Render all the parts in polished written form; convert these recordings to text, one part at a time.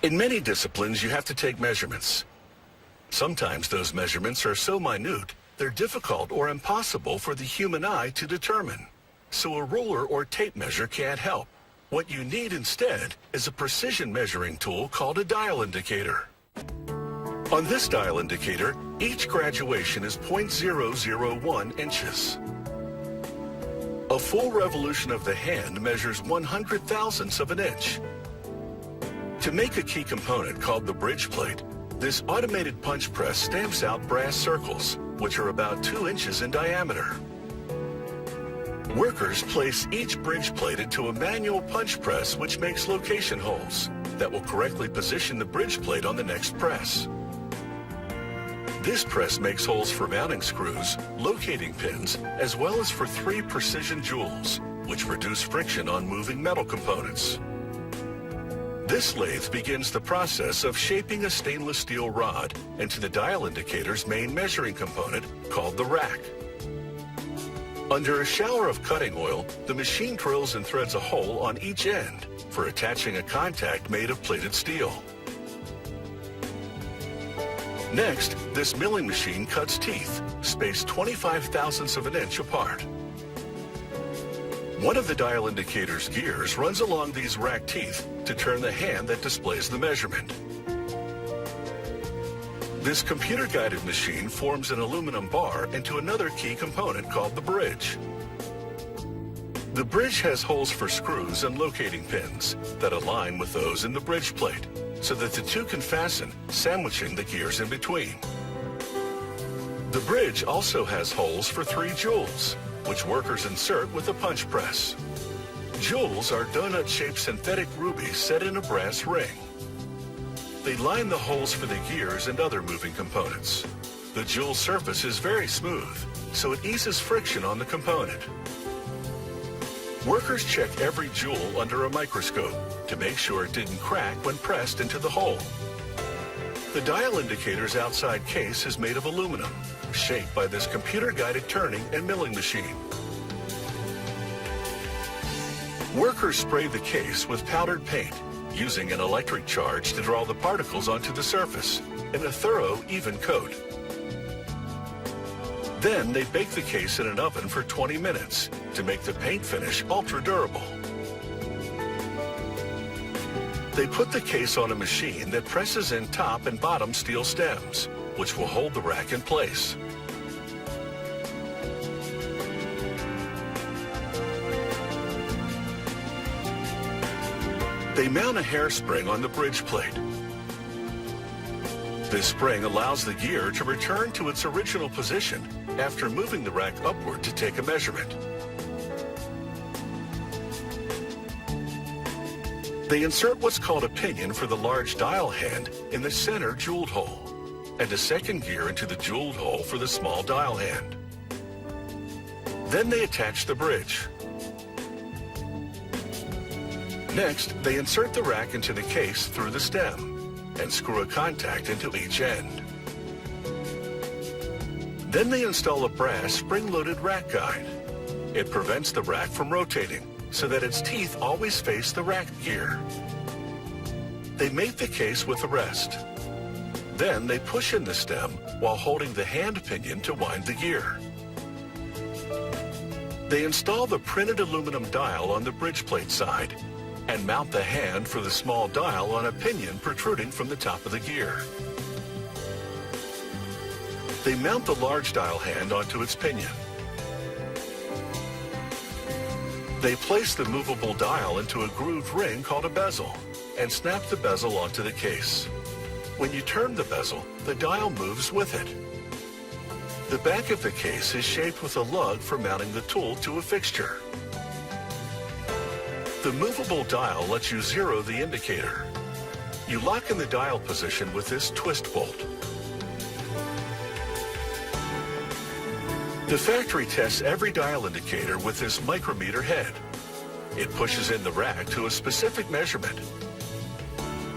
In many disciplines, you have to take measurements. Sometimes those measurements are so minute, they're difficult or impossible for the human eye to determine. So a ruler or tape measure can't help. What you need instead is a precision measuring tool called a dial indicator. On this dial indicator, each graduation is 0.001 inches. A full revolution of the hand measures 100 thousandths of an inch. To make a key component called the bridge plate, this automated punch press stamps out brass circles, which are about 2 inches in diameter. Workers place each bridge plate into a manual punch press which makes location holes that will correctly position the bridge plate on the next press. This press makes holes for mounting screws, locating pins, as well as for 3 precision jewels, which reduce friction on moving metal components. This lathe begins the process of shaping a stainless steel rod into the dial indicator's main measuring component called the rack. Under a shower of cutting oil, the machine drills and threads a hole on each end for attaching a contact made of plated steel. Next, this milling machine cuts teeth, spaced 25 thousandths of an inch apart. One of the dial indicator's gears runs along these rack teeth to turn the hand that displays the measurement. This computer-guided machine forms an aluminum bar into another key component called the bridge. The bridge has holes for screws and locating pins that align with those in the bridge plate so that the two can fasten, sandwiching the gears in between. The bridge also has holes for 3 jewels, which workers insert with a punch press. Jewels are donut-shaped synthetic rubies set in a brass ring. They line the holes for the gears and other moving components. The jewel surface is very smooth, so it eases friction on the component. Workers check every jewel under a microscope to make sure it didn't crack when pressed into the hole. The dial indicator's outside case is made of aluminum, shaped by this computer-guided turning and milling machine. Workers spray the case with powdered paint, using an electric charge to draw the particles onto the surface in a thorough, even coat. Then they bake the case in an oven for 20 minutes to make the paint finish ultra-durable. They put the case on a machine that presses in top and bottom steel stems, which will hold the rack in place. They mount a hairspring on the bridge plate. This spring allows the gear to return to its original position after moving the rack upward to take a measurement. They insert what's called a pinion for the large dial hand in the center jeweled hole, and a second gear into the jeweled hole for the small dial hand. Then they attach the bridge. Next, they insert the rack into the case through the stem and screw a contact into each end. Then they install a brass spring-loaded rack guide. It prevents the rack from rotating so that its teeth always face the rack gear. They mate the case with the rest. Then they push in the stem while holding the hand pinion to wind the gear. They install the printed aluminum dial on the bridge plate side and mount the hand for the small dial on a pinion protruding from the top of the gear. They mount the large dial hand onto its pinion. They place the movable dial into a grooved ring called a bezel and snap the bezel onto the case. When you turn the bezel, the dial moves with it. The back of the case is shaped with a lug for mounting the tool to a fixture. The movable dial lets you zero the indicator. You lock in the dial position with this twist bolt. The factory tests every dial indicator with this micrometer head. It pushes in the rack to a specific measurement.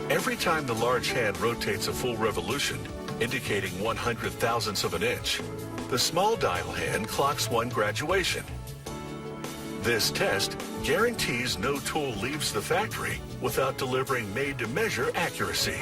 Every time the large hand rotates a full revolution, indicating 100 thousandths of an inch, the small dial hand clocks 1 graduation. This test guarantees no tool leaves the factory without delivering made-to-measure accuracy.